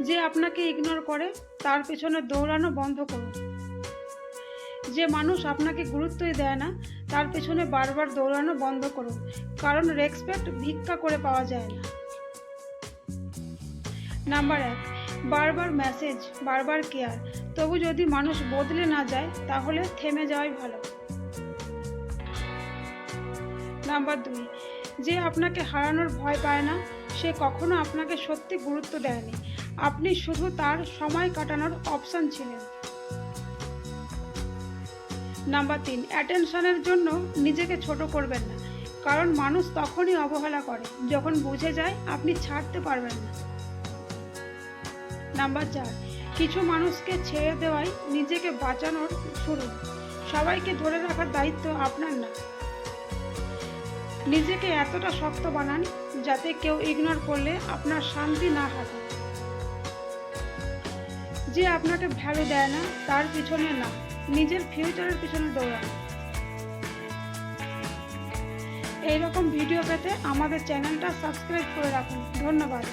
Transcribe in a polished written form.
যে আপনাকে ইগনোর করে তার পেছনে দৌড়ানো বন্ধ করুন। যে মানুষ আপনাকে গুরুত্বই দেয় না তার পেছনে বারবার দৌড়ানো বন্ধ করুন, কারণ রেসপেক্ট ভিক্ষা করে পাওয়া যায় না। নাম্বার 1, বারবার মেসেজ, বারবার কেয়ার, তবু যদি মানুষ বদলে না যায় তাহলে থেমে যাওয়াই ভালো। নাম্বার 2, যে আপনাকে হারানোর ভয় পায় না সে কখনো আপনাকে সত্যি গুরুত্ব দেয়নি, আপনি শুধু তার সময় কাটানোর অপশন ছিলেন। নাম্বার 3, অ্যাটেনশনের জন্য নিজেকে ছোট করবেন না, কারণ মানুষ তখনই অবহেলা করে যখন বুঝে যায় আপনি ছাড়তে পারবেন না। নাম্বার 4, কিছু মানুষকে ছেড়ে দেওয়াই নিজেকে বাঁচানোর শুরু, সবাইকে ধরে রাখার দায়িত্ব আপনার না। নিজেকে এতটা শক্ত বানান যাতে কেউ ইগনোর করলে আপনার শান্তি না হারায়। যে আপনাকে ভ্যালু দেয় না তার পিছনে না, নিজের ফিউচারের পিছনে দৌড়ান। এইরকম ভিডিও পেতে আমাদের চ্যানেলটা সাবস্ক্রাইব করে রাখুন। ধন্যবাদ।